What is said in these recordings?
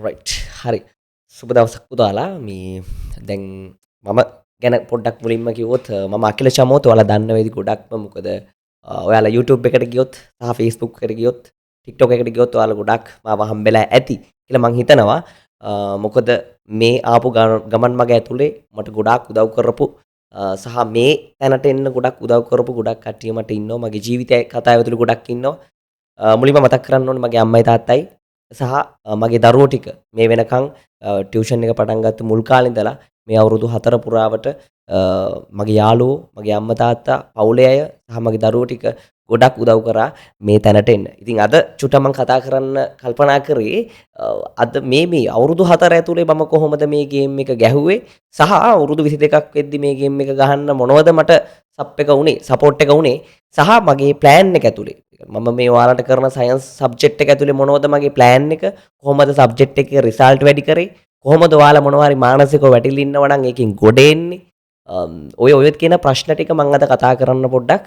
Right හරි සුබ දවසක් පුතාලා මේ දැන් මම ගැන පොඩ්ඩක් මුලින්ම කිව්වොත් මම අකිල චමෝත් ඔයාලා දන්න වේදි ගොඩක්ම මොකද ඔයාලා YouTube එකට ගියොත් සහ Facebook එකට ගියොත් TikTok එකට ගියොත් ඔයාලා ගොඩක් මාව හම්බෙලා ඇති කියලා මං හිතනවා මොකද මේ ආපු ගමන් මග ඇතුලේ මට ගොඩාක් උදව් කරපු සහ මේ තැනට එන්න ගොඩක් උදව් කරපු ගොඩක් කට්ටිය මට ඉන්නවා මගේ ජීවිතය කතාව ඇතුලේ ගොඩක් ඉන්නවා මුලින්ම මතක් කරන්න ඕනේ මගේ අම්මයි තාත්තයි සහ මගේ දරුවෝ ටික මේ වෙනකන් ටියුෂන් එක පටන් ගත්ත මුල් කාලේ ඉඳලා මේ අවුරුදු 4 පුරාවට මගේ යාළුවෝ මගේ අම්මා තාත්තා පවුලේ අය සහ මගේ දරුවෝ ටික ගොඩක් උදව් කරා මේ තැනට එන්න. ඉතින් අද චුට්ට මම කතා කරන්න කල්පනා කරේ අද මේ අවුරුදු 4 ඇතුලේ මම කොහොමද මේ ගේම් එක ගැහුවේ සහ අවුරුදු 22ක් වෙද්දි මේ ගේම් එක ගහන්න මොනවද මට සපෝට් එක උනේ සහ මගේ ප්ලෑන් එක ඇතුලේ මම මේ ඔයාලට කරන සයන්ස් සබ්ජෙක්ට් එක ඇතුලේ මොනවද මගේ ප්ලෑන් එක කොහොමද සබ්ජෙක්ට් එකේ රිසල්ට් වැඩි කරේ කොහොමද ඔයාලා මොනවා හරි මානසිකව වැටිලා ඉන්නවා නම් ඒකෙන් ගොඩ එන්නේ ඔය කියන ප්‍රශ්න ටික මම අද කතා කරන්න පොඩ්ඩක්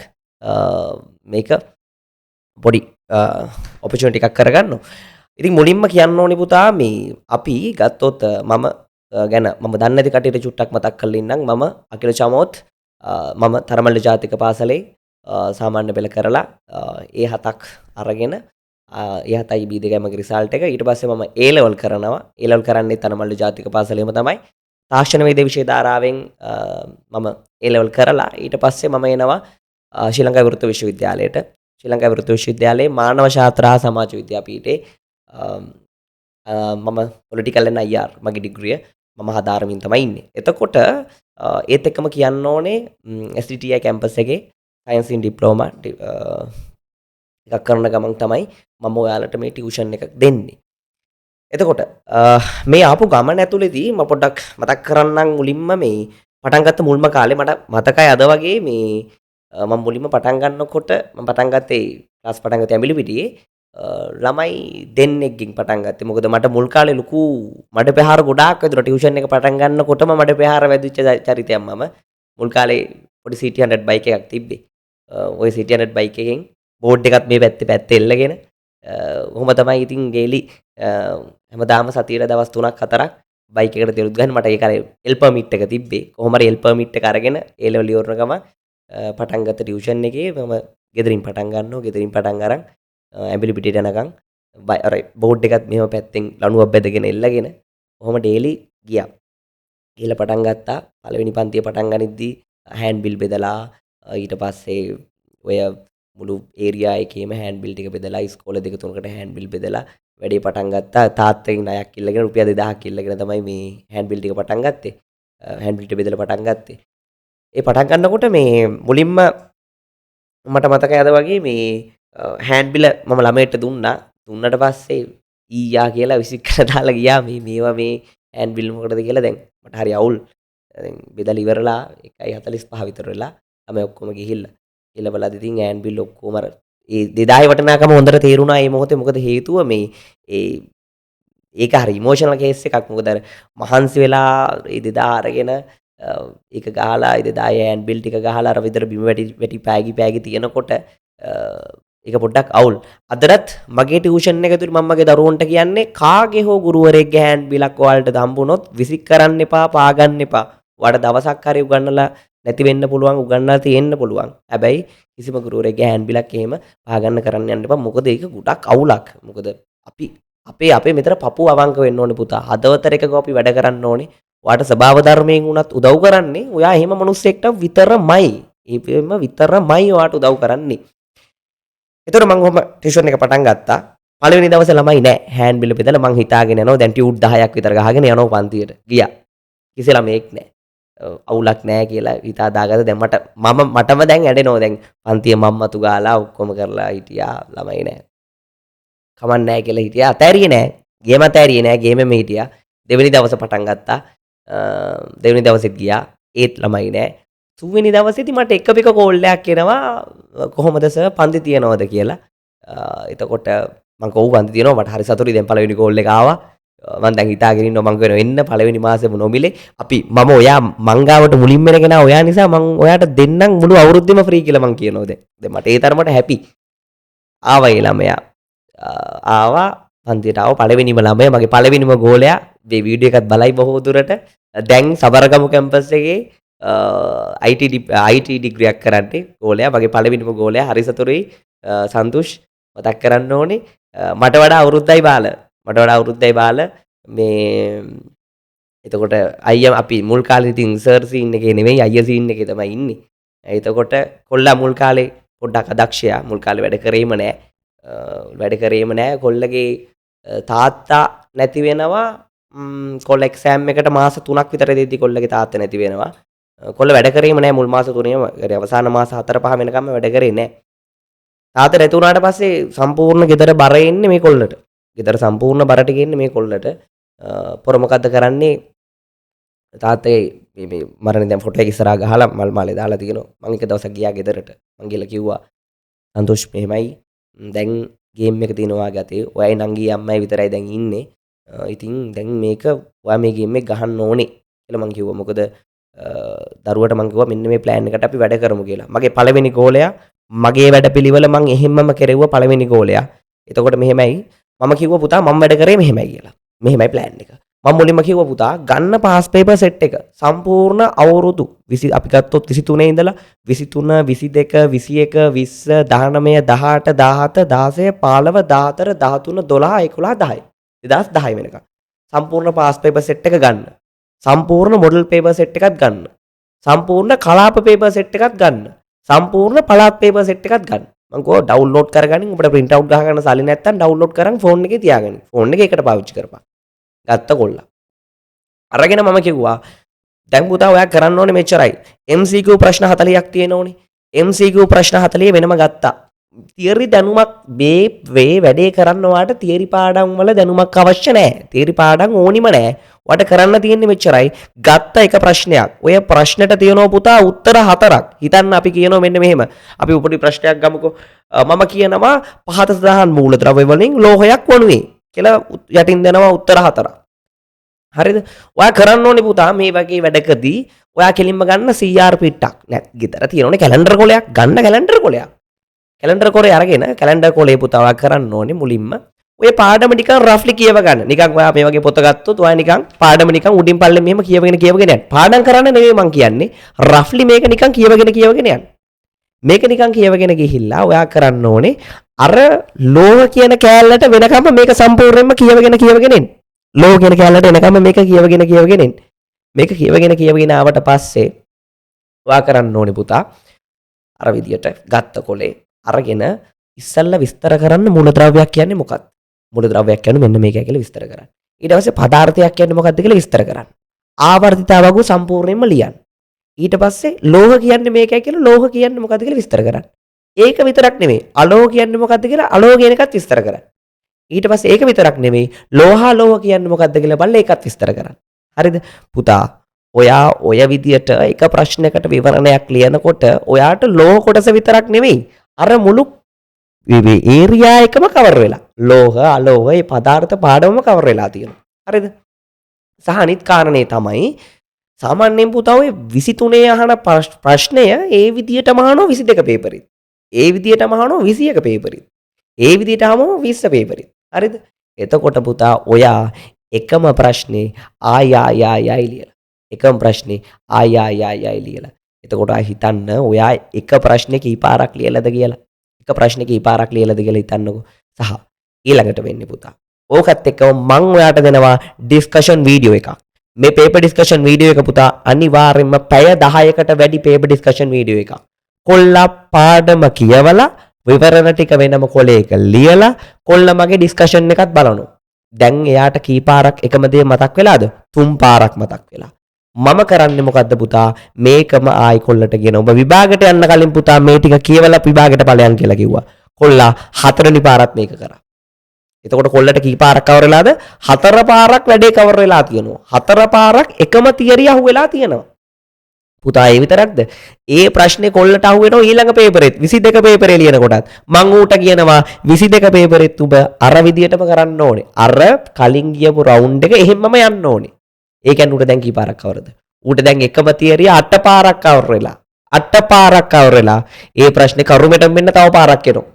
මේක පොඩි ඔපචුනිටි එකක් කරගන්නවා. ඉතින් මුලින්ම කියන්න ඕනේ පුතා මේ අපි ගත්තොත් මම ගැන මම දන්නේ නැති කටියට චුට්ටක් මතක් කරලා ඉන්නම් මම අකිල චමෝත් මම තරමල්ල ජාතික පාසලේ සාමාන්‍ය පෙළ කරලා A7ක් අරගෙන A7යි B2යි මගේ රිසල්ට් එක ඊට පස්සේ මම A level කරනවා A level කරන්නේ තරමල්ල ජාතික පාසලේම තමයි තාක්ෂණ වේද විෂය ධාරාවෙන් මම A level කරලා ඊට පස්සේ මම එනවා ශ්‍රී ලංකා විවෘත විශ්වවිද්‍යාලයට ශ්‍රී ලංකා විවෘත විශ්වවිද්‍යාලයේ මානව ශාස්ත්‍ර හා සමාජ විද්‍යාපීඨයේ මම පොලිටිකල් and IR මගේ ඩිග්‍රිය මම හදාරමින් තමයි ඉන්නේ. එතකොට ඒත් එක්කම කියන්න ඕනේ SDTI කැම්පස් එකේ සයන්ස් ඉන් ඩිප්ලෝමා එකක් කරන ගමන් තමයි මම ඔයාලට මේ ටියුෂන් එකක් දෙන්නේ. එතකොට මේ ආපු ගමන ඇතුළේදී මම පොඩ්ඩක් මතක් කරන්නම් මුලින්ම මේ පටන් ගත්ත මුල්ම කාලේ මට මතකයි අද වගේ මේ මම මුලින්ම පටන් ගන්නකොට මම පටන් ගත්තේ ක්ලාස් පටන් ගත්තේ ඇඹිලිපිටියේ ළමයි දෙන්නෙක්ගෙන් පටන් ගත්තේ. මොකද මට මුල් කාලේ ලොකු මඩ පෙහාර ගොඩාක් වැදුනා ටියුෂන් එක පටන් ගන්නකොටම මඩ පෙහාර වැදිච්ච චරිතයක් මම. මුල් කාලේ පොඩි CT100 බයික් එකක් තිබ්බේ. ওই CT100 බයික් එකෙන් බෝඩ් එකත් මේ පැත්තේ එල්ලගෙන කොහොම තමයි ඉතින් ඩේලි හැමදාම සතියේ දවස් 3ක් 4ක් බයික් එකට දෙලුත් ගන්න මට ඒ කාලේ එල් පර්මිට් එක තිබ්බේ. කොහොම හරි එල් පර්මිට් එක අරගෙන ඒ ලෙවල් ඉවරන ගම පටන් ගත්ත ටියුෂන් එකේ මම ගෙදරින් පටන් ගන්නවා. ගෙදරින් පටන් අරන් ඇඹිලි පිටියට යනකම් අර බෝඩ් එකත් මෙහෙම පැත්තෙන් ලණුවක් බැදගෙන එල්ලගෙන කොහොම ඩේලි ගියා. ගිහලා පටන් ගත්තා. පළවෙනි පන්තිය පටන් ගනිද්දී හෑන්ඩ් බිල් බෙදලා ඊට පස්සේ ඔය මුළු ඒරියා එකේම හෑන්ඩ් බිල් ටික බෙදලා ඉස්කෝලේ දෙක තුනකට හෑන්ඩ් බිල් බෙදලා වැඩේ පටන් ගත්තා. තාත්තගෙන් ණයක් ඉල්ලගෙන රුපියල් 2000ක් ඉල්ලගෙන තමයි මේ හෑන්ඩ් බිල් ටික පටන් ගත්තේ. හෑන්ඩ් බිල් ටික බෙදලා පටන් ගත්තේ. ඒ පටන් ගන්නකොට මේ මුලින්ම මට මතකයි අද වගේ මේ හෑන්ඩ් බිල මම ළමයට දුන්නා. දුන්නට පස්සේ ඊයා කියලා විසික් කරලා දාලා ගියා මේවා මේ හෑන්ඩ් බිල් මොකටද කියලා දැන් මට හරි අවුල්. දැන් බෙදලා ඉවරලා 1:45 විතර වෙලා ළමයි ඔක්කොම ගිහිල්ලා කියලා බලද්දි ඉතින් හෑන්ඩ් බිල් ඔක්කොම අර ඒ 2000 වටිනාකම හොඳට තේරුණා මේ මොහොතේ. මොකද හේතුව මේ ඒක හරි ඉමෝෂනල් කේස් එකක්. මොකද අර මහන්සි වෙලා ඒ 2000 අරගෙන ඒක ගහලා ඒ 2000 හෑන්ඩ් බිල් ටික ගහලා අර විතර බිම වැටි පෑගි තියනකොට ඒක පොඩ්ඩක් අවුල්. අදටත් මගේ ටියුෂන් එක ඇතුළේ මම මගේ දරුවන්ට කියන්නේ කාගේ හෝ ගුරුවරයෙක්ගේ හෑන්ඩ් බිලක් ඔයාලට හම්බුනොත් විසික් කරන්න එපා, පාගන්න එපා. ඔයාලට දවසක් හරි උගන්නලා නැති වෙන්න පුළුවන්, උගන්නලා තියෙන්න පුළුවන්. හැබැයි කිසිම ගුරුවරයෙක්ගේ හෑන්ඩ් බිලක් එහෙම පාගන්න කරන්න යන්න එපා. මොකද ඒක ගොඩක් අවුලක්. මොකද අපේ මෙතන පපුව අවංක වෙන්න ඕනේ පුතා. හදවතට එකක අපි වැඩ කරන්න ඕනේ. ඔයාට ස්වභාව ධර්මයෙන් උනත් උදව් කරන්නේ ඔයා එහෙම මිනිස්සෙක්ට විතරමයි. ඒකෙම විතරමයි ඔයාට උදව් කරන්නේ. එතකොට මම ඔහම ටියුෂන් එක පටන් ගත්තා. පළවෙනි දවසේ ළමයි නෑ. හෑන්ඩ් බිල් බෙදලා මං හිතාගෙන යනවා දැන් ටියුට් 10ක් විතර ගහගෙන යනවා පන්තියට. ගියා. කිසි ළමෙක් නෑ. අවුලක් නෑ කියලා හිතා දාගත්තා. දැන් මටම දැන් ඇඬෙනවා. දැන් පන්තියේ මම්මතු ගාලා ඔක්කොම කරලා හිටියා. ළමයි නෑ. කමක් නෑ කියලා හිටියා. අතෑරියේ නෑ. ගේම අතෑරියේ නෑ. ගේමෙම හිටියා. දෙවෙනි දවසේ පටන් ගත්තා. දෙවෙනි දවසෙත් ගියා. ඒත් ළමයි නෑ. තුන්වෙනි දවසේදී මට එක කෝල් එකක් එනවා කොහොමද සර් පන්ති තියනවද කියලා. එතකොට මම කවු පන්ති තියනවා මට හරි සතුටුයි. දැන් පළවෙනි කෝල් එක ආවා. මම දැන් හිතාගෙන ඉන්නවා මං වෙන එන්න පළවෙනි මාසෙම නොමිලේ මම ඔයා මංගාවට මුලින්ම එනගෙන ඔයා නිසා මං ඔයාට දෙන්නම් මුළු අවුරුද්දෙම ෆ්‍රී කියලා මං කියනවා. දැන් මට ඒ තරමට හැපි. ආවා ඒ ළමයා. ආවා පන්තියට ආව පළවෙනිම ළමයා මගේ පළවෙනිම ගෝලයා මේ වීඩියෝ එකත් බලයි බොහෝ දුරට. දැන් සබරගමු කැම්පස් එකේ IT ඩිග්‍රියක් කරන්නේ ගෝලයා මගේ පළවෙනිම ගෝලයා හරි සතුටුයි සන්තුෂ් මතක් කරන්න ඕනේ මට වඩා අවුරුද්දයි බාල මේ එතකොට අයියා අපි මුල් කාලේ ඉතින් සර් සීන් එකේ නෙවෙයි අයියා සීන් එකේ තමයි ඉන්නේ. එතකොට කොල්ලා මුල් කාලේ පොඩ්ඩක් අදක්ෂයා මුල් කාලේ වැඩ කරේම නෑ කොල්ලගේ තාත්තා නැති වෙනවා කොල්ල එක්සෑම් එකට මාස 3ක් විතර දෙද්දි කොල්ලගේ තාත්තා නැති වෙනවා. කොල්ල වැඩ කරේම නෑ මුල් මාස 3ේම අවසාන මාස 4-5 වෙනකම්ම වැඩ කරේ නෑ. තාත්තා නැති වුණාට පස්සේ සම්පූර්ණ ගෙදර බර එන්නේ මේ කොල්ලට. ගෙදර සම්පූර්ණ බර ටික එන්නේ මේ කොල්ලට. පොර මොකද්ද කරන්නේ? තාත්තගේ මේ මරණ දැන් ෆොටෝ එක ඉස්සරහා ගහලා මල් මාලේ දාලා තියෙනවා. මම එක දවසක් ගියා ගෙදරට. මං ගිහලා කිව්වා සන්තෝෂ් මෙහෙමයි දැන් ගේම් එක තියෙනවා ගතේ. ඔයයි නංගී අම්මයි විතරයි දැන් ඉන්නේ. ඉතින් දැන් මේක ඔයා මේ ගේම් එක ගහන්න ඕනේ කියලා මං කිව්වා. මොකද දරුවට මං කිව්වා මෙන්න මේ ප්ලෑන් එකට අපි වැඩ කරමු කියලා. මගේ පළවෙනි ගෝලයා මගේ වැඩපිළිවෙල මං එහෙම්මම කෙරෙව්වා පළවෙනි ගෝලයා. එතකොට මෙහෙමයි මම කිව්වා පුතා මම වැඩ කරේ මෙහෙමයි කියලා. මෙහෙමයි ප්ලෑන් එක. මම මුලින්ම කිව්වා පුතා ගන්න පාස් පේපර් සෙට් එක සම්පූර්ණ අවුරුදු 20 අපි ගත්තොත් 23 ඉඳලා 23 22 21 20 19 18 17 16 15 14 13 12 11 10 2010 වෙනකම් සම්පූර්ණ පාස් පේපර් සෙට් එක ගන්න. සම්පූර්ණ මොඩල් පේපර් සෙට් එකක් ගන්න. සම්පූර්ණ කලාප පේපර් සෙට් එකක් ගන්න. සම්පූර්ණ පළාත් පේපර් සෙට් එකක් ගන්න. මම කිව්වා ඩවුන්ලෝඩ් කරගනින් ඔබට print out ගහ ගන්න සල්ලි නැත්තම් ඩවුන්ලෝඩ් කරන් ෆෝන් එකේ තියාගන්න. ෆෝන් එක එකට පාවිච්චි කරපන්. ගත්ත කොල්ලා. අරගෙන මම කිව්වා දැන් පුතා ඔයා කරන්න ඕනේ මෙච්චරයි. MCQ ප්‍රශ්න 40ක් තියෙනෝනේ. MCQ ප්‍රශ්න 40 වෙනම ගත්තා. තියරි දැනුමක් මේ වැඩේ කරන්න ඔයාට තියරි පාඩම් වල දැනුමක් අවශ්‍ය නැහැ. තියරි පාඩම් ඕනිම නැහැ. ඔයාට කරන්න තියෙන්නේ මෙච්චරයි. ගත්ත එක ප්‍රශ්නයක්. ඔය ප්‍රශ්නෙට තියෙනවා පුතා උත්තර 4ක්. හිතන්න අපි කියනවා මෙන්න මෙහෙම. අපි උපරි ප්‍රශ්නයක් ගමුකෝ. මම කියනවා පහත සඳහන් මූලද්‍රව්‍ය වලින් ලෝහයක් වනුයේ කියලා යටින් දෙනවා උත්තර 4ක්. හරිද? ඔයා කරන්න ඕනේ පුතා මේ වගේ වැඩකදී ඔයා කෙලින්ම ගන්න CR පිටක්. නැත් ගෙදර තියෙනෝනේ කැලෙන්ඩර් කොලයක්. ගන්න කැලෙන්ඩර් කොලයක්. කැලෙන්ඩර් කොලේ අරගෙන කැලෙන්ඩර් කොලේ පුතා ඔයා කරන්න ඕනේ මුලින්ම ඔය පාඩම නිකන් රෆ්ලි කියව ගන්න. නිකන් ඔයා මේ වගේ පොත ගත්තොත් ඔයා නිකන් පාඩම නිකන් උඩින් පල්ලෙන් මෙහෙම කියවගෙන යන්න. පාඩම් කරන්න නෙවෙයි මං කියන්නේ. රෆ්ලි මේක නිකන් කියවගෙන යන්න. මේක නිකන් කියවගෙන ගිහිල්ලා ඔයා කරන්න ඕනේ අර ලෝහ කියන කෑල්ලට වෙනකම්ම මේක සම්පූර්ණයෙන්ම කියවගෙන එන්න. ලෝහ කියන කෑල්ලට එනකම්ම මේක කියවගෙන එන්න. මේක කියවගෙන ආවට පස්සේ ඔයා කරන්න ඕනේ පුතා අර විදියට ගත්ත කොලේ අරගෙන ඉස්සල්ලා විස්තර කරන්න මූලද්‍රව්‍යයක් කියන්නේ මොකක්ද? මූලද්‍රව්‍යයක් කියන්නේ මෙන්න මේකයි කියලා විස්තර කරන්න. ඊට පස්සේ පදාර්ථයක් කියන්නේ මොකක්ද කියලා විස්තර කරන්න. ආවර්තිතාවගු සම්පූර්ණයෙන්ම ලියන්න. ඊට පස්සේ ලෝහ කියන්නේ මේකයි කියලා ලෝහ කියන්නේ මොකක්ද කියලා විස්තර කරන්න. ඒක විතරක් නෙමෙයි අලෝහ කියන්නේ මොකක්ද කියලා අලෝහ කියන එකත් විස්තර කරන්න. ඊට පස්සේ ඒක විතරක් නෙමෙයි ලෝහ කියන්නේ මොකක්ද කියලා බලලා ඒකත් විස්තර කරන්න. හරිද? පුතා ඔයා ඔය විදියට එක ප්‍රශ්නයකට විවරණයක් ලියනකොට ඔයාට ලෝහ කොටස විතරක් නෙමෙයි අර මුළු ඒරියා එකම කවර් වෙලා ලෝහ අලෝහ මේ පදාර්ථ පාඩමම කවර් වෙලා තියෙනවා. හරිද? සහ අනිත් කාරණේ තමයි සාමාන්‍යයෙන් පුතා ඔය 23 අහන ප්‍රශ්නය ඒ විදියටම අහනවා 22 පේපරෙත්. ඒ විදියටම අහනවා 21 පේපරෙත්. ඒ විදියට අහනවා 20 පේපරෙත්. හරිද? එතකොට පුතා ඔයා එකම ප්‍රශ්නේ ආයි ලියලා. එකම ප්‍රශ්නේ ආයි ලියලා. එතකොට හිතන්න ඔයා එක ප්‍රශ්නේ කීපාරක් ලියලාද කියලා. එක ප්‍රශ්නේ කීපාරක් ලියලාද කියලා හිතන්නකෝ. සහ ඊළඟට වෙන්නේ පුතා. ඕකත් එක්කම මම ඔයාට දෙනවා ඩිස්කෂන් වීඩියෝ එකක්. මේ පේපර් ඩිස්කෂන් වීඩියෝ එක පුතා අනිවාර්යයෙන්ම පැය 10කට වැඩි පේපර් ඩිස්කෂන් වීඩියෝ එකක්. කොල්ලා පාඩම කියවලා විවරණ ටික වෙනම කොලයක ලියලා කොල්ලා මගේ ඩිස්කෂන් එකත් බලනවා. දැන් එයාට කීපාරක් එකම දේ මතක් වෙලාද? 3 පාරක් මතක් වෙලා. මම කරන්නේ මොකද්ද පුතා? මේකම ආයි කොල්ලට කියන ඔබ විභාගයට යන්න කලින් පුතා මේ ටික කියවලා විභාගයට ඵලයන් කියලා කිව්වා. කොල්ලා 4 වෙනි පාරත් මේක කරා. එතකොට කොල්ලට කී පාරක් කවර් වෙලාද? 4 පාරක් වැඩේ කවර් වෙලා තියෙනවා. 4 පාරක් එකම තියරිය අහුවෙලා තියෙනවා. පුතා ඒ විතරක්ද? ඒ ප්‍රශ්නේ කොල්ලට අහුවෙනවා ඊළඟ පේපරෙත් 22 පේපරේ ලියන කොටත්. මං ඌට කියනවා 22 පේපරෙත් ඔබ අර විදියටම කරන්න ඕනේ. අර කලින් ගියපු රවුන්ඩ් එක එහෙම්මම යන්න ඕනේ. ඒ කියන්නේ ඌට දැන් කී පාරක් කවරද? ඌට දැන් එකම තියරිය 8 පාරක් කවර් වෙලා. 8 පාරක් කවර් වෙලා. ඒ ප්‍රශ්නේ කරුමෙටම මෙන්න තව පාරක් එනවා.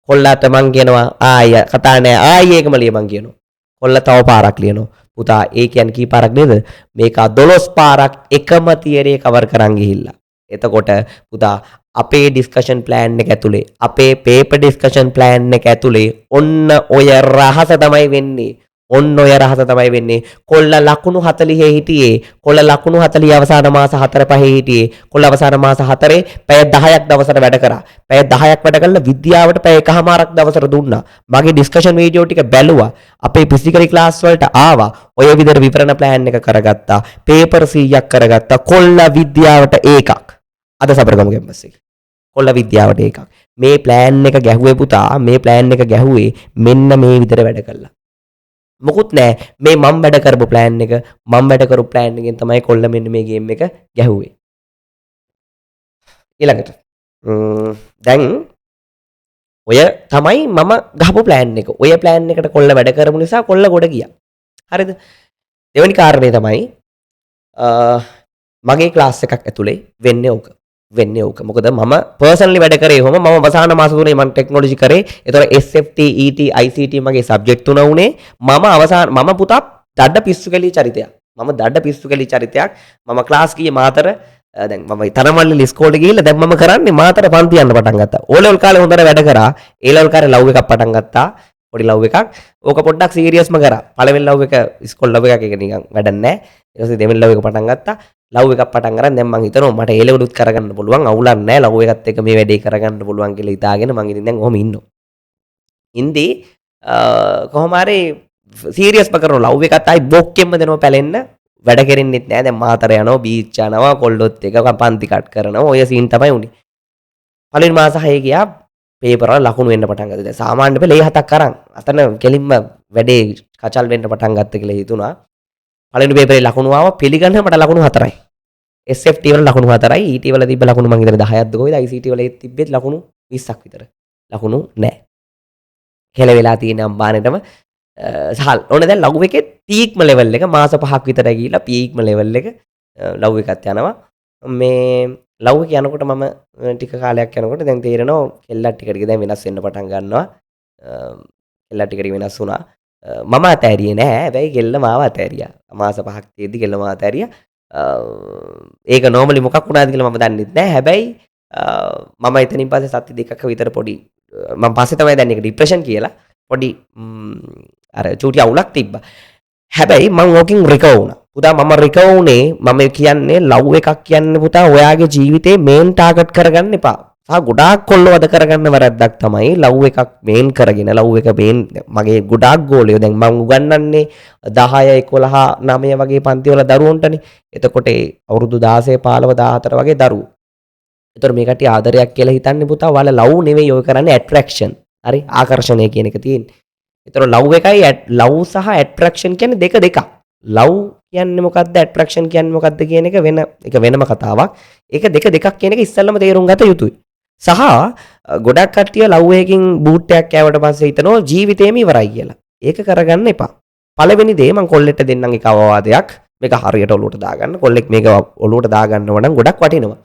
කොල්ලාට මං කියනවා ආය කතා නෑ ආයි ඒකම ලිය මං කියනවා. කොල්ලා තව පාරක් ලියනවා. පුතා ඒ කියන්නේ කී පාරක් නේද? මේක 12 පාරක් එකම තියරේ කවර් කරන් ගිහිල්ලා. එතකොට පුතා අපේ ඩිස්කෂන් ප්ලෑන් එක ඇතුලේ අපේ පේපර් ඩිස්කෂන් ප්ලෑන් එක ඇතුලේ ඔන්න ඔය රහස තමයි වෙන්නේ. ඔන්න ඔය රහස තමයි වෙන්නේ. කොල්ල ලකුණු 40 හිටියේ. කොල්ල ලකුණු 40 අවසාන මාස 4-5 හිටියේ. කොල්ල අවසාන මාස 4 පැය 10ක් දවසට වැඩ කරා. පැය 10ක් වැඩ කළා විද්‍යාවට පැය එකමාරක් දවසට දුන්නා. මගේ ඩිස්කෂන් වීඩියෝ ටික බැලුවා. අපේ ෆිසිකල් ක්ලාස් වලට ආවා. ඔය විදිහට විවරණ ප්ලෑන් එක කරගත්තා. පේපර් 100ක් කරගත්තා. කොල්ල විද්‍යාවට ඒකක්. අද සබරගමු කැම්පස් එකේ. කොල්ල විද්‍යාවට ඒකක්. මේ ප්ලෑන් එක ගැහුවේ පුතා. මේ ප්ලෑන් එක ගැහුවේ මෙන්න මේ විදිහට වැඩ කළා. මොකුත් නෑ මේ මම වැඩ කරපු ප්ලෑන් එක මම වැඩ කරපු ප්ලෑන් එකෙන් තමයි කොල්ල මෙන්න මේ ගේම් එක ගැහුවේ. ඊළඟට දැන් ඔය තමයි මම ගහපු ප්ලෑන් එක. ඔය ප්ලෑන් එකට කොල්ල වැඩ කරපු නිසා කොල්ල ගොඩ ගියා. හරිද? දෙවෙනි කාරණේ තමයි මගේ ක්ලාස් එකක් ඇතුලේ වෙන්නේ ඕක. මොකද මම පර්සනලි වැඩ කරේ කොහොම මම අවසාන මාස තුනේ මම ටෙක්නොලොජි කරේ. ඒතර SFT ET ICT මගේ සබ්ජෙක්ට් තුන උනේ. මම පුතා දඩ පිස්සු කැලි චරිතයක්. මම ක්ලාස් ගියේ මාතර දැන් මම තරමල්ලි ඉස්කෝලේ ගිහිල්ලා දැන් මම කරන්නේ මාතර පන්ති යන්න පටන් ගත්තා. O level කාලේ හොඳට වැඩ කරා. A level කාලේ ලව් එකක් පටන් ගත්තා. පොඩි ලව් එකක්. ඕක පොඩ්ඩක් සීරියස්ම කරා. පළවෙනි ලව් එක ඉස්කෝල ලව් එකක් එක නිකන් වැඩක් නැහැ. ඊට පස්සේ දෙවෙනි ලව් එක පටන් ගත්තා. ලව් එකක් පටන් ගන්න දැන් මං හිතනවා මට ඒ ලෙවලුත් කරගන්න පුළුවන් අවුලක් නැහැ ලව් එකත් එක්ක මේ වැඩේ කරගන්න පුළුවන් කියලා හිතාගෙන මං ඉතින් දැන් ඔහොම ඉන්නවා. ඉන්දී කොහොම හරි සීරියස්ම කරන ලව් එකත් ආයි බොක්කෙම්ම දෙනවා පැලෙන්න වැඩ කෙරෙන්නෙත් නැහැ. දැන් මාතර යනවා බීච් යනවා කොල්ලොත් එක පන්ති කට් කරනවා ඔය සීන් තමයි උනේ. පළවෙනි මාස 6 ගියා පේපර් වල ලකුණු වෙන්න පටන් ගත්තා. දැන් සාමාන්‍ය පෙළේ 7ක් අරන් අතන කෙලින්ම වැඩේ කචල් වෙන්න පටන් ගත්ත කියලා හිතුණා. පළවෙනි පේපරේ ලකුණු ආවා පිළිගන්න මට ලකුණු 4යි. SFT වල ලකුණු 4යි. ET වල තිබ්බ ලකුණු මං හිතන්නේ 10ක්ද කොහෙද ICT වල තිබ්බෙත් ලකුණු 20ක් විතර. ලකුණු නැහැ. කෙල වෙලා තියෙන අම්බානෙටම සහල් ඕනේ දැන් ලව් එකේ පීක්ම ලෙවල් එක මාස 5ක් විතර ගිහිල්ලා පීක්ම ලෙවල් එක ලව් එකත් යනවා. මේ ලව් එක යනකොට මම ටික කාලයක් යනකොට දැන් තේරෙනවා කෙල්ලත් ටික ටික දැන් වෙනස් වෙන්න පටන් ගන්නවා. කෙල්ලත් ටික ටික වෙනස් වුණා. මම අතෑරියේ නෑ. හැබැයි කෙල්ල මාව අතෑරියා. මාස 5ක් තියද්දි කෙල්ල මාව අතෑරියා. ඒක නෝමලි මොකක් වුණාද කියලා මම දන්නෙත් නෑ. හැබැයි මම එතනින් පස්සේ සති දෙකක විතර පොඩි මම පස්සේ තමයි දැන් ඒක ડિප්‍රෙෂන් කියලා පොඩි අර චූටි අවුලක් තිබ්බා. හැබැයි මම ඕකෙන් රිකවර් වුණා. පුතා මම රිකවර් වුණේ මම කියන්නේ ලව් එකක් කියන්නේ පුතා ඔයාගේ ජීවිතේ මේන් ටාගට් කරගන්න එපා. සහ ගොඩාක් කොල්ලෝ වද කරගන්න වැරද්දක් තමයි ලව් එකක් මේන් කරගෙන ලව් එක මේන් මගේ ගොඩාක් ගෝලියෝ දැන් මම උගන්වන්නේ 10 11 9 වගේ පන්ති වල දරුවන්ටනේ. එතකොට අවුරුදු 16 15 14 වගේ දරුවෝ. ඒතර මේ කට්ටිය ආදරයක් කියලා හිතන්නේ පුතා ඔයාලා ලව් නෙවෙයි ඔය කරන්නේ ඇට්‍රැක්ෂන්. හරි ආකර්ෂණය කියන එක තියෙන්නේ. ඒතර ලව් එකයි ලව් සහ ඇට්‍රැක්ෂන් කියන්නේ දෙක. ලව් කියන්නේ මොකද්ද ඇට්‍රැක්ෂන් කියන්නේ මොකද්ද කියන එක වෙනම කතාවක්. ඒක දෙකක් කියන එක ඉස්සෙල්ලම තේරුම් ගත යුතුයි. සහ ගොඩක් කට්ටිය ලව් එකකින් බූට් එකක් කෑවට පස්සේ හිතනවා ජීවිතේම ඉවරයි කියලා. ඒක කරගන්න එපා. පළවෙනි දේ මම කොල්ලෙට දෙන්නම් එක අවවාදයක්. මේක හරියට ඔලුවට දාගන්න. කොල්ලෙක් මේක ඔලුවට දාගන්නව නම් ගොඩක් වටිනවා.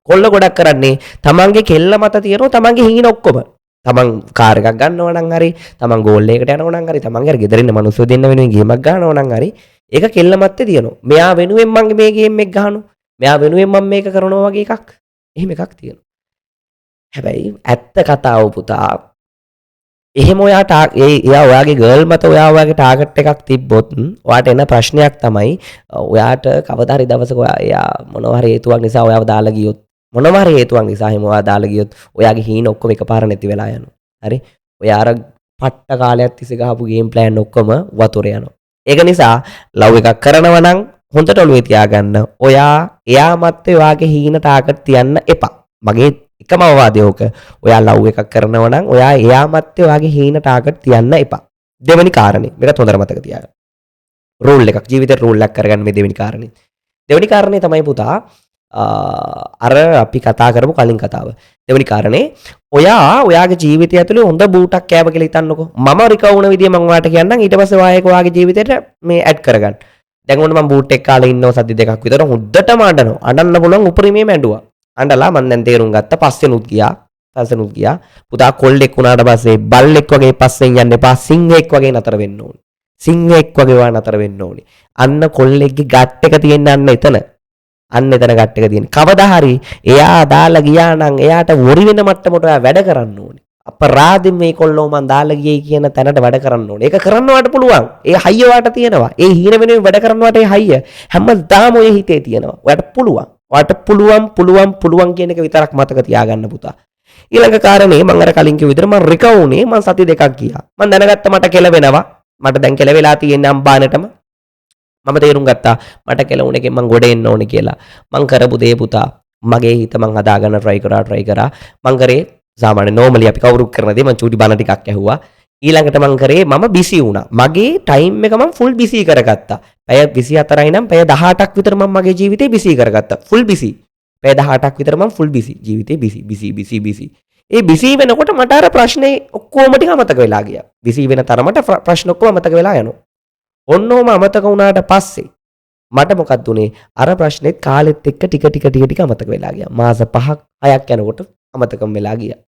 කොල්ල ගොඩක් කරන්නේ තමන්ගේ කෙල්ල මත තියනවා තමන්ගේ හීන ඔක්කොම. තමන් කාර් එකක් ගන්නව නම් හරි, තමන් ගෝල් එකකට යනව නම් හරි, තමන්ගේ ගෙදර ඉන්න මිනිස්සු දෙන්න වෙනුවෙන් ගේමක් ගන්නව නම් හරි, ඒක කෙල්ල මතේ තියනවා. මෙයා වෙනුවෙන් මම මේ ගේම් එක ගහනවා. මෙයා වෙනුවෙන් මම මේක කරනවා වගේ එකක්. එහෙම එකක් තියෙනවා. හැබැයි ඇත්ත කතාව පුතා එහෙම එයා ඔයාගේ ගර්ල් මත ඔයාගේ ටාගට් එකක් තිබ්බොත් ඔයාට එන ප්‍රශ්නයක් තමයි ඔයාට කවදා හරි දවසක එයා මොනවා හරි හේතුවක් නිසා ඔයාව දාලා ගියොත් මොනවා හරි හේතුවක් නිසා එහෙම ඔයා දාලා ගියොත් ඔයාගේ හීන ඔක්කොම එකපාර නැති වෙලා යනවා. හරි? ඔයා අර පට්ට කාලයක් තිස්සේ ගහපු ගේම් ප්ලෑන් ඔක්කොම වතුර යනවා. ඒක නිසා ලව් එකක් කරනවා නම් හොඳට ඔළුවේ තියාගන්න. එයා මතේ ඔයාගේ හීන ටාගට් තියන්න එපා. මගේ එකම අවවාදය ඕක. ඔයා ලව් එකක් කරනවා නම් ඔයා එයා මැත්තේ ඔයාගේ හීන ටාගට් තියන්න එපා. දෙවෙනි කාරණේ. මේකත් හොඳට මතක තියාගන්න. රූල් එකක් ජීවිතේ රූල් එකක් කරගන්න මේ දෙවෙනි කාරණේ. දෙවෙනි කාරණේ තමයි පුතා අර අපි කතා කරපු කලින් කතාව. දෙවෙනි කාරණේ ඔයාගේ ජීවිතය ඇතුලේ හොඳ බූටක් කෑව කියලා හිතන්නකෝ. මම රිකවර් වුණ විදිය මම ඔයාලට කියන්නම්. ඊට පස්සේ ඔයාගේ ජීවිතේට මේ ඇඩ් කරගන්න. දැන් ඔන්න මම බූට් එක කාලේ ඉන්නවා සද්ද දෙකක් විතර හොද්දටම අඬනවා. අඬන්න පුළුවන් උපරිමයේම ඇඬුවා. අඬලා මම දැන් තේරුම් ගත්තා පස්සෙනුත් ගියා. පැසනුත් ගියා. පුතා කොල්ලෙක් වුණාට පස්සේ බල්ලෙක් වගේ පස්සෙන් යන්න එපා. සිංහෙක් වගේ නතර වෙන්න ඕනේ. සිංහෙක් වගේ වා නතර වෙන්න ඕනේ. අන්න කොල්ලෙක්ගේ ගට් එක තියෙන අන්න එතන. අන්න එතන ගට් එක තියෙන. කවදා හරි එයා දාලා ගියා නම් එයාට වොරි වෙන මට්ටමට ඔයා වැඩ කරන්න ඕනේ. අපරාධෙන් මේ කොල්ලෝ මන් දාලා ගියයි කියන තැනට වැඩ කරන්න ඕනේ. ඒක කරන්නවට පුළුවන්. ඒ හයිය වාට තියෙනවා. ඒ හීන වෙනුවෙන් වැඩ කරන්නවට ඒ හයිය හැමදාම ඔය හිතේ තියෙනවා. ඔයාට පුළුවන්. ඔයාට පුළුවන් කියන එක විතරක් මතක තියාගන්න පුතා. ඊළඟ කාරණේ මම අර කලින් කිව්ව විදිහට මම රිකවර් වුණේ මම සති දෙකක් ගියා. මම දැනගත්ත මට කෙලවෙනවා. මට දැන් කෙලවෙලා තියෙන්නේ අම්බානටම. මම තේරුම් ගත්තා මට කෙලවුණේකින් මං ගොඩ එන්න ඕනේ කියලා. මං කරපු දේ පුතා මගේ හිත මං හදාගන්න try කරා. මං කරේ සාමාන්‍ය normally අපි කවුරුත් කරන දේ මං චූටි බණ ටිකක් ඇහුවා. ඊළඟට මං කරේ මම busy වුණා. මගේ time එක මං full busy කරගත්තා. පැය 24යි නම් පැය 18ක් විතර මං මගේ ජීවිතේ busy කරගත්තා. full busy. පැය 18ක් විතර මං full busy. ජීවිතේ busy. ඒ busy වෙනකොට මට අර ප්‍රශ්නේ ඔක්කොම ටික අමතක වෙලා ගියා. busy වෙන තරමට ප්‍රශ්න ඔක්කොම අමතක වෙලා යනවා. ඔන්නෝම අමතක වුණාට පස්සේ මට මොකක්ද උනේ අර ප්‍රශ්නේත් කාලෙත් එක්ක ටික අමතක වෙලා ගියා. මාස 5ක් 6ක් යනකොට අමතකම් වෙලා ගියා.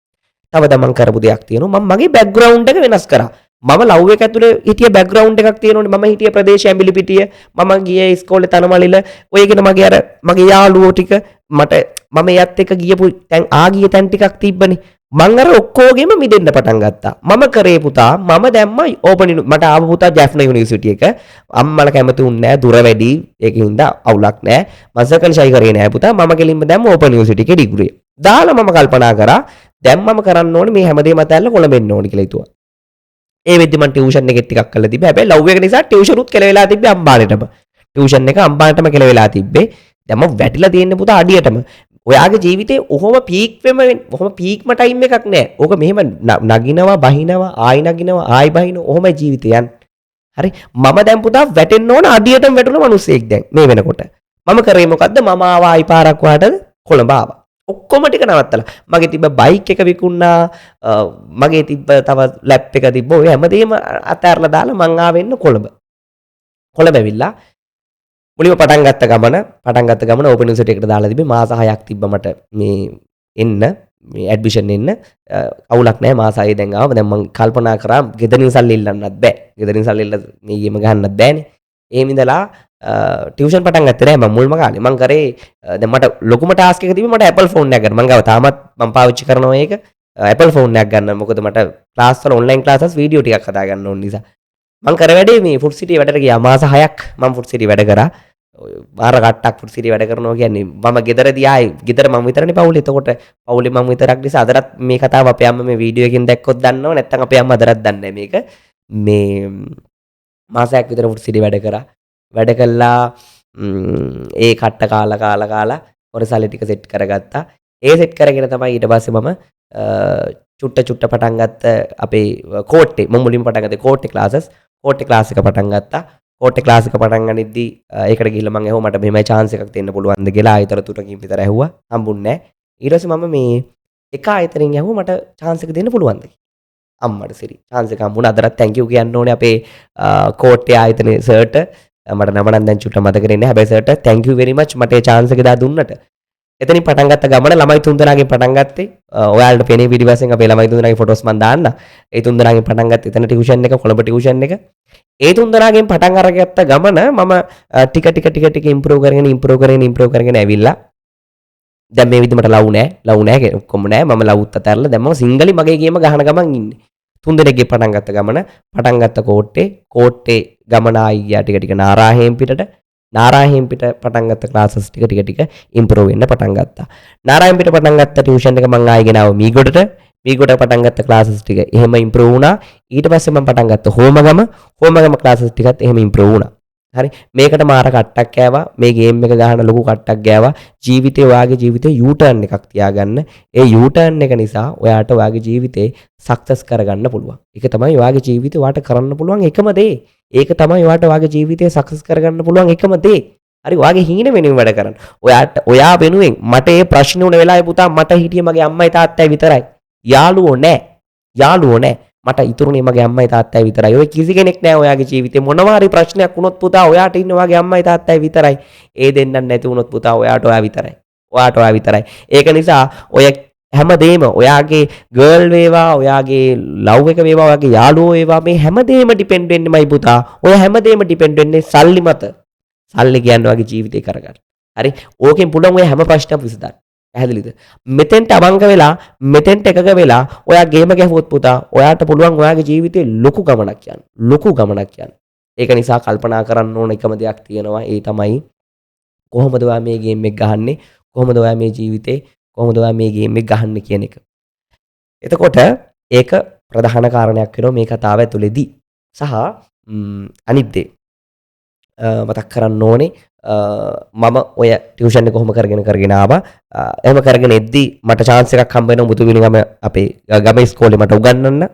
තව දමන් කරපු දෙයක් තියෙනවා. මම මගේ බෑග්ග්‍රවුන්ඩ් එක වෙනස් කරා. මම ලව් එක ඇතුලේ හිටිය බෑග්ග්‍රවුන්ඩ් එකක් තියෙනෝනේ. මම හිටිය ප්‍රදේශය ඇඹිලිපිටිය. මම ගියේ ඉස්කෝලේ තනමලිල. ඔයගෙන මගේ යාළුවෝ ටික මම එයත් එක්ක ගියපු ගිය තැන් ටිකක් තිබ්බනේ. මං අර ඔක්කොගෙම මිදෙන්න පටන් ගත්තා. මම කරේ පුතා මම දැම්මා ඕපන් මට ආව පුතා ජැෆ්නා යුනිවර්සිටි එක. අම්මලා කැමති උන්නේ නැහැ දුර වැඩි. ඒකින්ද අවුලක් නැහැ. මම සෙකන්ඩ් ෂයි කරේ නැහැ පුතා. මම කෙලින්ම දැම්ම ඕපන් යුනිවර්සිටි එකේ ඩිග්‍රී. දාලා මම කල්පනා කරා දැන් මම කරන්න ඕනේ මේ හැමදේම අතහැරලා කොළඹ එන්න ඕනේ කියලා හිතුවා. ඒ වෙද්දි මම ටියුෂන් එකෙත් ටිකක් කරලා තිබ්බේ. හැබැයි ලව් එක නිසා ටියුෂන් උත් කෙල වෙලා තිබ්බේ අම්බානේටම. ටියුෂන් එක අම්බානේටම කෙල වෙලා තිබ්බේ. දැන් මම වැටිලා තියෙන්නේ පුතා අඩියටම. ඔයාගේ ජීවිතේ ඔහොම පීක්ම ටයිම් එකක් නෑ. ඕක මෙහෙම නගිනවා බහිනවා ආයි නගිනවා ආයි බහිනවා ඔහොමයි ජීවිතය යන්නේ. හරි මම දැන් පුතා වැටෙන්න ඕන අඩියටම වැටුණ මිනිස්සෙක් දැන් මේ වෙනකොට. මම කරේ මොකද්ද මම ආවා ආයි පාරක් වාටද කොළඹ ආවා. ඔක්කොම ටික නවත්තලා. මගේ තිබ්බ බයික් එක විකුණා මගේ තිබ්බ තව ලැප් එක තිබ්බ ඔය හැමදේම අතහැරලා දාලා මං ආවෙන්න කොළඹ. කොළඹ ඇවිල්ලා මුලින්ම පටන් ගත්ත ගමන ඕපන් යුනිවර්සිටි එකට දාලා තිබ්බේ මාස 6ක් තිබ්බ මට මේ එන්න මේ ඇඩ්මිෂන් එන්න අවුලක් නැහැ මාස 6 දැන් ආවා. දැන් මම කල්පනා කරා ගෙදරින් සල්ලි ඉල්ලන්නත් බෑ. ගෙදරින් සල්ලි ඉල්ල මේ ගෙම ගන්නත් බෑනේ. එහෙම ඉඳලා ටියුෂන් පටන් ගත්තේ නෑ මම මුල්ම කාලේ. මම කරේ දැන් මට ලොකුම ටාස්ක් එක තිබ්බේ මට Apple phone එකක් ගන්න. මම ගාව තාමත් මම පාවිච්චි කරනවා ඒක Apple phone එකක් ගන්න. මොකද මට ක්ලාස් වල ඔන්ලයින් ක්ලාසස් වීඩියෝ ටිකක් හදා ගන්න ඕන නිසා. මම කර වැඩේ මේ ෆුඩ් සිටි වැඩට ගියා. මාස 6ක් මම ෆුඩ් සිටි වැඩ කරා. වාර කට්ටක් ෆුඩ් සිටි වැඩ කරනවා කියන්නේ මම ගෙදරදී ආයි ගෙදර මම විතරනේ පවුලේ. එතකොට පවුලේ මම විතරක් නිසා අදටත් මේ කතාව අපේ අම්මා මේ වීඩියෝ එකෙන් දැක්කොත් දන්නව. නැත්නම් අපේ අම්මා අදටත් දන්නේ මේක. මේ මාසයක් විතර ෆුඩ් සිටි වැඩ කරා. වැඩ කළා ඒ කට්ට කාලා හොර සල්ලි ටික සෙට් කරගත්තා. ඒ සෙට් කරගෙන තමයි ඊට පස්සේ මම චුට්ට පටන් ගත්ත අපේ කෝට්ටේ මම මුලින්ම පටන් ගත්තේ කෝට්ටේ ක්ලාසස්. කෝට්ටේ ක්ලාස් එක පටන් ගත්තා. කෝට්ටේ ක්ලාස් එක පටන් ගනිද්දි ඒකට ගිහිල්ලා මම ඇහුවා මට මෙහෙමයි chance එකක් දෙන්න පුළුවන්ද කියලා. ආයතන තුනකින් විතර ඇහුවා. හම්බුන්නේ නැහැ. ඊට පස්සේ මම මේ එක ආයතනෙන් ඇහුවා මට chance එක දෙන්න පුළුවන්ද කියලා. අම්මට සිරි chance එක හම්බුණා. අදටත් thank you කියන්න ඕනේ අපේ කෝට්ටේ ආයතනයේ සර්ට. මට නම නම් දැන් චුට්ට මතක වෙන්නේ නැහැ. හැබැයි සර්ට thank you very much මට ඒ chance එක දා දුන්නට. එතනින් පටන් ගත්ත ගමන ළමයි තුන්දෙනාගෙන් පටන් ගත්තේ. ඔයාලට පෙනේ පිටිපස්සෙන් අපේ ළමයි තුන්දෙනාගේ ෆොටෝස් මම දාන්න. ඒ තුන්දෙනාගෙන් පටන් ගත්තේ එතන ටියුෂන් එක කොළඹ ටියුෂන් එක. ඒ තුන්දෙනාගෙන් පටන් අරගත්ත ගමන මම ටික ඉම්ප්‍රූව් කරගෙන ඇවිල්ලා දැන් මේ විදිහට ලව් නැහැ ඔක්කොම නැහැ. මම ලව්ත් අතහැරලා දැන් මම සිංගලි මගේ ගේම ගහන ගමන් ඉන්නේ. තුන්දෙනෙක්ගේ පටන් ගත්ත ගමන පටන් ගත්ත කෝට්ටේ ගමන ආයි ගියා ටික නාරාහෙම් පිටට. නාරාහෙම් පිට පටන් ගත්ත ක්ලාසස් ටික ඉම්ප්‍රූව් වෙන්න පටන් ගත්තා. නාරාහෙම් පිට පටන් ගත්ත ටියුෂන් එක මම ආයි ගෙනාව මීගොඩට පටන් ගත්ත ක්ලාසස් ටික එහෙම ඉම්ප්‍රූව් වුණා. ඊට පස්සේ මම පටන් ගත්ත හෝමගම ක්ලාසස් ටිකත් එහෙම ඉම්ප්‍රූව් වුණා. හරි මේකට මාර කට්ටක් ගෑවා. මේ ගේම් එක ගහන ලොකු කට්ටක් ගෑවා. ඔයාගේ ජීවිතේ U-turn එකක් තියාගන්න. ඒ U-turn එක නිසා ඔයාට ඔයාගේ ජීවිතේ සක්සස් කරගන්න පුළුවන්. ඒක තමයි ඔයාගේ ජීවිතේ ඔයාට කරන්න පුළුවන් එකම දේ. ඒක තමයි ඔයාට ඔයාගේ ජීවිතේ සක්සස් කරගන්න පුළුවන් එකම දේ. හරි ඔයාගේ හීන වෙනුවෙන් වැඩ කරන්න. ඔයා වෙනුවෙන් මට මේ ප්‍රශ්නේ උන වෙලාවේ පුතා මට හිටියේ මගේ අම්මයි තාත්තයි විතරයි. යාළුවෝ නැහැ. මට ඉතුරුනේ මගේ අම්මයි තාත්තයි විතරයි. ඔය කිසි කෙනෙක් නැහැ ඔයාගේ ජීවිතේ. මොනවා හරි ප්‍රශ්නයක් වුණොත් පුතා ඔයාට ඉන්නේ ඔයාගේ අම්මයි තාත්තයි විතරයි. ඒ දෙන්නත් නැති වුණොත් පුතා ඔයාට ඔයා විතරයි. ඒක නිසා ඔය හැමදේම ඔයාගේ ගර්ල් වේවා, ඔයාගේ ලව් එක වේවා, ඔයාගේ යාළුවෝ වේවා මේ හැමදේම ඩිපෙන්ඩ් වෙන්නේමයි පුතා. ඔය හැමදේම ඩිපෙන්ඩ් වෙන්නේ සල්ලි මත. සල්ලි කියන්නේ ඔයාගේ ජීවිතේ කරගන්න. හරි? ඕකෙන් පුළුවන් ඔය හැම ප්‍රශ්නයක්ම විසඳන්න. පැහැදිලිද? මෙතෙන්ට අවංක වෙලා, මෙතෙන්ට එකග වෙලා ඔයා ගේම ගැහුවොත් පුතා, ඔයාට පුළුවන් ඔයාගේ ජීවිතේ ලොකු ගමනක් යන්න. ලොකු ගමනක් යන්න. ඒක නිසා කල්පනා කරන්න ඕන එකම දෙයක් තියෙනවා. ඒ තමයි කොහොමද ඔයා මේ ගේම් එක ගහන්නේ? කොහොමද ඔයා මේ ජීවිතේ කොහොමද ඔයා මේ ගේම් එක ගහන්නේ කියන එක. එතකොට ඒක ප්‍රධාන කාරණයක් වෙනවා මේ කතාව ඇතුළේදී. සහ අනිත් දේ මතක් කරන්න ඕනේ මම ඔය ටියුෂන් එක කොහොම කරගෙන ආවා. එහෙම කරගෙන එද්දි මට chance එකක් හම්බ වෙනවා මුතුවිලිගම අපේ ගමේ ඉස්කෝලේ මට උගන්වන්න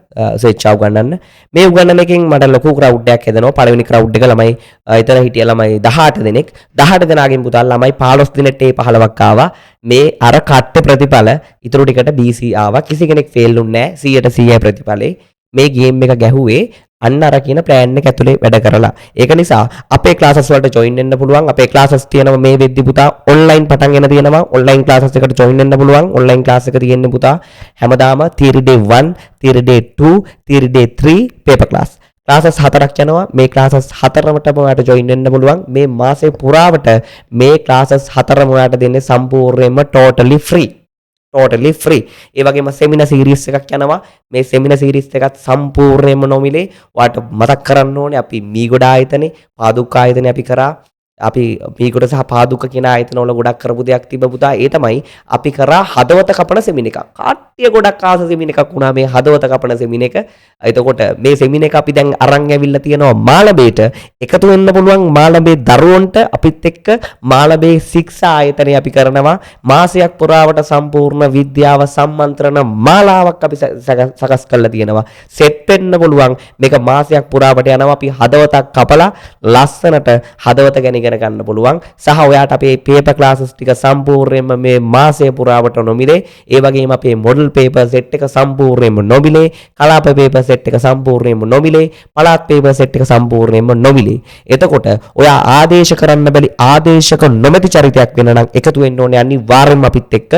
ස්වේච්ඡා උගන්වන්න. මේ උගන්වන එකෙන් මට ලොකු crowd එකක් හැදෙනවා. පළවෙනි crowd එක ළමයි එතන හිටිය ළමයි 18 දෙනෙක්. 18 දෙනාගෙන් පුතා ළමයි 15 දිනෙට 15ක් ආවා. මේ අර කට්ට ප්‍රතිඵල ඉතුරු ටිකට BC ආවා. කිසි කෙනෙක් ෆේල් වුණේ නැහැ. 100ට 100 ප්‍රතිඵලේ. මේ ගේම් එක ගැහුවේ අන්න අර කියන ප්ලෑන් එක ඇතුලේ වැඩ කරලා. ඒක නිසා අපේ ක්ලාසස් වලට ජොයින් වෙන්න පුළුවන්. අපේ ක්ලාසස් තියෙනවා මේ වෙද්දි පුතා ඔන්ලයින් පටන් ගෙන තියෙනවා. ඔන්ලයින් ක්ලාසස් එකට ජොයින් වෙන්න පුළුවන්. ඔන්ලයින් ක්ලාස් එක තියෙන්නේ පුතා හැමදාම theory day 1, theory day 2, theory day 3 paper class. Classes 4ක් යනවා. මේ ක්ලාසස් 4මටම ඔයාලට ජොයින් වෙන්න පුළුවන්. මේ මාසේ පුරාවට මේ ක්ලාසස් 4ම ඔයාලට දෙන්නේ සම්පූර්ණයෙන්ම totally free. totally free. ඒ වගේම seminar series එකක් යනවා. මේ seminar series එකත් සම්පූර්ණයෙන්ම නොමිලේ. ඔයාලට මතක් කරන්න ඕනේ අපි මීගොඩ ආයතනේ, පාදුක්ක ආයතනේ අපි කරා. අපි මීගොඩ සහ පාදුක්ක කියන ආයතන වල ගොඩක් කරපු දෙයක් තිබ්බ පුතා. ඒ තමයි අපි කරා හදවත කපන සෙමින එකක්. කාට්ටිය ගොඩක් ආස සෙමින එකක් වුණා මේ හදවත කපන සෙමින එක. එතකොට මේ සෙමින එක අපි දැන් අරන් ඇවිල්ලා තියෙනවා මාළඹේට. එකතු වෙන්න පුළුවන් මාළඹේ දරුවන්ට අපිත් එක්ක මාළඹේ ශික්ෂා ආයතනය අපි කරනවා. මාසයක් පුරාවට සම්පූර්ණ විද්‍යාව සම්මන්ත්‍රණ මාලාවක් අපි සකස් කරලා තියෙනවා. සෙට් වෙන්න පුළුවන් මේක මාසයක් පුරාවට යනවා. අපි හදවතක් කපලා ලස්සනට හදවත ගැන ඉගෙන ගන්න පුළුවන්. සහ ඔයාට අපේ පේපර් ක්ලාසස් ටික සම්පූර්ණයෙන්ම මේ මාසය පුරාවට නොමිලේ. ඒ වගේම අපේ මොඩල් පේපර් සෙට් එක සම්පූර්ණයෙන්ම නොමිලේ. කලාප පේපර් සෙට් එක සම්පූර්ණයෙන්ම නොමිලේ. පළාත් පේපර් සෙට් එක සම්පූර්ණයෙන්ම නොමිලේ. එතකොට ඔයා ආදේශ කරන්න බැරි ආදේශක නොමැති චරිතයක් වෙන නම් එකතු වෙන්න ඕනේ අනිවාර්යෙන්ම අපිත් එක්ක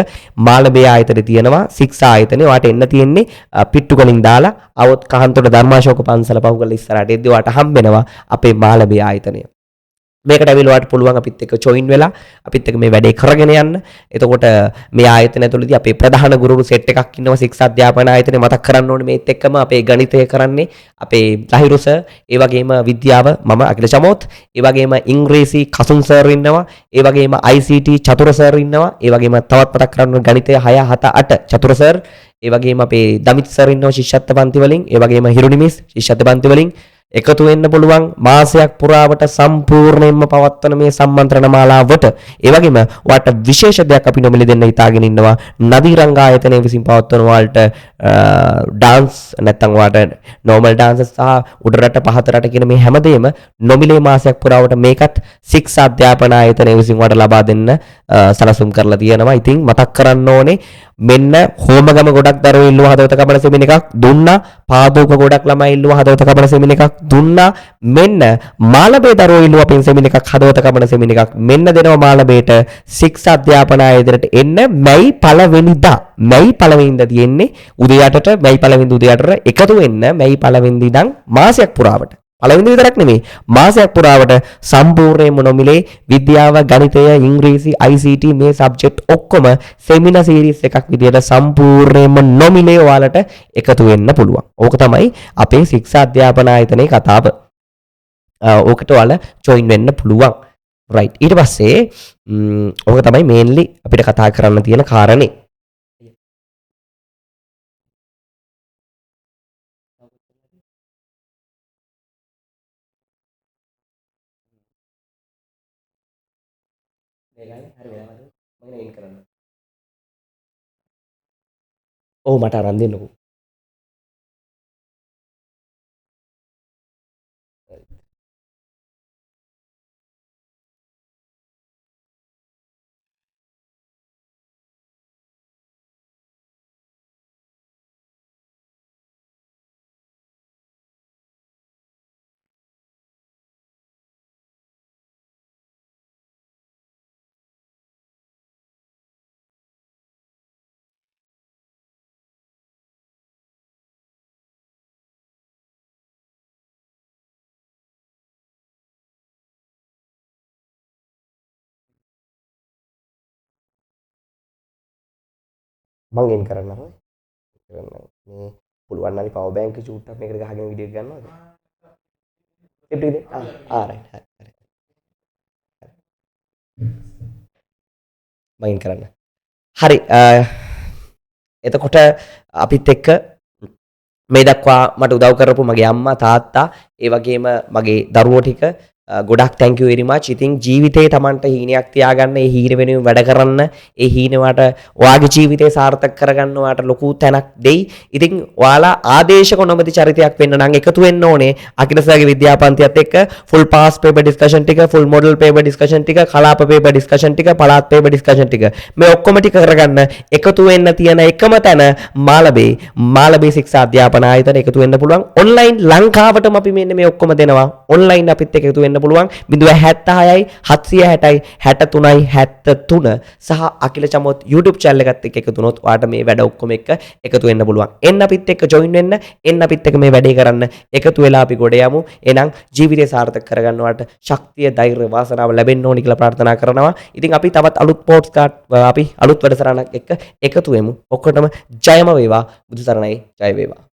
මාළඹේ ආයතනයේ තියෙනවා ශික්ෂා ආයතනේ. ඔයාට එන්න තියෙන්නේ පිට්ටු වලින් දාලා આવොත් කහන්තොට ධර්මාශෝක පන්සල පහුගල ඉස්සරහට එද්දී ඔයාට හම්බෙනවා අපේ මාළඹේ ආයතනය. මේකට ඇවිල්ලා ඔයාලට පුළුවන් අපිත් එක්ක ජොයින් වෙලා අපිත් එක්ක මේ වැඩේ කරගෙන යන්න. එතකොට මේ ආයතන ඇතුළේදී අපේ ප්‍රධාන ගුරුවරු සෙට් එකක් ඉන්නවා ශික්ෂා අධ්‍යාපන ආයතනේ මතක් කරන්න ඕනේ මේත් එක්කම අපේ ගණිතය කරන්නේ අපේ ලහිරු සර්, ඒ වගේම විද්‍යාව මම අකිල චමෝත්, ඒ වගේම ඉංග්‍රීසි කසුන් සර් ඉන්නවා, ඒ වගේම ICT චතුර සර් ඉන්නවා, ඒ වගේම තවත් මතක් කරන්න ඕනේ ගණිතය 6 7 8 චතුර සර්, ඒ වගේම අපේ දමිත් සර් ඉන්නවා ශිෂ්‍යත්ව පන්ති වලින්, ඒ වගේම හිරුනිමිස් ශිෂ්‍යත්ව පන්ති වලින් එකතු වෙන්න පුළුවන් මාසයක් පුරාවට සම්පූර්ණයෙන්ම පවත්වන මේ සම්මන්ත්‍රණ මාලාවට. ඒ වගේම ඔයාලට විශේෂ දෙයක් අපි නොමිලේ දෙන්න හිතාගෙන ඉන්නවා. නදීරංග ආයතනයේ විසින් පවත්වන ඔයාලට ඩාන්ස් නැත්නම් ඔයාලට normal dances සහ උඩරට පහතරට කියන මේ හැමදේම නොමිලේ මාසයක් පුරාවට මේකත් ශික්ෂා අධ්‍යාපන ආයතනයේ විසින් ඔයාලට ලබා දෙන්න සලසුම් කරලා තියෙනවා. ඉතින් මතක් කරන්න ඕනේ මෙන්න හෝමගම ගොඩක් දරුවෝ ඉල්ලුවා හදවත කපන සෙමින එකක් දුන්නා. පාදෝක ගොඩක් ළමයි ඉල්ලුවා හදවත කපන සෙමින එකක් දුන්නා. මෙන්න මාළඹේ දරුවෝ ඉල්ලුවා පින් සෙමින එකක් හදවත කපන සෙමින එකක් මෙන්න දෙනවා මාළඹේට ශික්ෂා අධ්‍යාපන ආයතනයට එන්න මැයි පළවෙනිදා. මැයි පළවෙනිදා තියෙන්නේ උදේ 8ට මැයි පළවෙනිදා උදේ 8ට එකතු වෙන්න මැයි පළවෙනිදා ඉඳන් මාසයක් පුරාවට. පළවෙනි විතරක් නෙමෙයි මාසයක් පුරාවට සම්පූර්ණයෙන්ම නොමිලේ විද්‍යාව, ගණිතය, ඉංග්‍රීසි, ICT මේ සබ්ජෙක්ට් ඔක්කොම සෙමිනාර් සීරීස් එකක් විදියට සම්පූර්ණයෙන්ම නොමිලේ ඔයාලට එකතු වෙන්න පුළුවන්. ඕක තමයි අපේ ශික්ෂා අධ්‍යාපන ආයතනයේ කතාව. ඕකට ඔයාලා ජොයින් වෙන්න පුළුවන්. රයිට්. ඊට පස්සේ ඕක තමයි මේන්ලි අපිට කතා කරන්න තියෙන කාරණේ. හරි වෙලාවද? මම එන් කරන්න. ඔව් මට අරන් දෙන්නකෝ. මං එන් කරන්න හරි. මේ පුළුවන් නම් පවර් බැංක් එක චූට්ටක් මේකට ගහගෙන වීඩියෝ එක ගන්නවද? ලිෆ්ට් එකේ රයිට් හරි. මං එන් කරන්න. හරි එතකොට අපිත් එක්ක මේ දක්වා මට උදව් කරපු මගේ අම්මා තාත්තා ඒ වගේම මගේ දරුවෝ ටික ගොඩක් thank you very much. ඉතින් ජීවිතේ Tamanට හීනයක් තියාගන්න ඒ හීන වෙනුවෙන් වැඩ කරන්න ඒ හීනවට ඔයාගේ ජීවිතේ සාර්ථක කරගන්න ඔයාට ලොකු තැනක් දෙයි. ඉතින් ඔයාලා ආදේශක නොමැති චරිතයක් වෙන්න නම් එකතු වෙන්න ඕනේ අකිල සර්ගේ විද්‍යාපන්තියත් එක්ක full pass paper discussion ටික full model paper discussion ටික කලාප paper discussion ටික පළාත් paper discussion ටික මේ ඔක්කොම ටික කරගන්න එකතු වෙන්න තියෙන එකම තැන මාලබේ ශික්ෂා අධ්‍යාපන ආයතන එකතු වෙන්න පුළුවන්. ඔන්ලයින් ලංකාවටම අපි මෙන්න මේ ඔක්කොම දෙනවා. ඔන්ලයින් අපිත් එක්ක එකතු වෙන්න පුළුවන් 076යි 760යි 63යි 73 සහ අකිල චමොත් YouTube channel එකත් එක්ක එකතු වුණොත් ඔයාට මේ වැඩ ඔක්කොම එක්ක එකතු වෙන්න පුළුවන්. එන්න අපිත් එක්ක join වෙන්න, එන්න අපිත් එක්ක මේ වැඩේ කරන්න එකතු වෙලා අපි ගොඩ යමු. එහෙනම් ජීවිතය සාර්ථක කරගන්න ඔයාට ශක්තිය, ධෛර්යය, වාසනාව ලැබෙන්න ඕනි කියලා ප්‍රාර්ථනා කරනවා. ඉතින් අපි තවත් අලුත් පොඩ්කාස්ට් අපි අලුත් වැඩසටහනක් එක්ක එකතු වෙමු. ඔක්කොටම ජයම වේවා. බුදු සරණයි. ජය වේවා.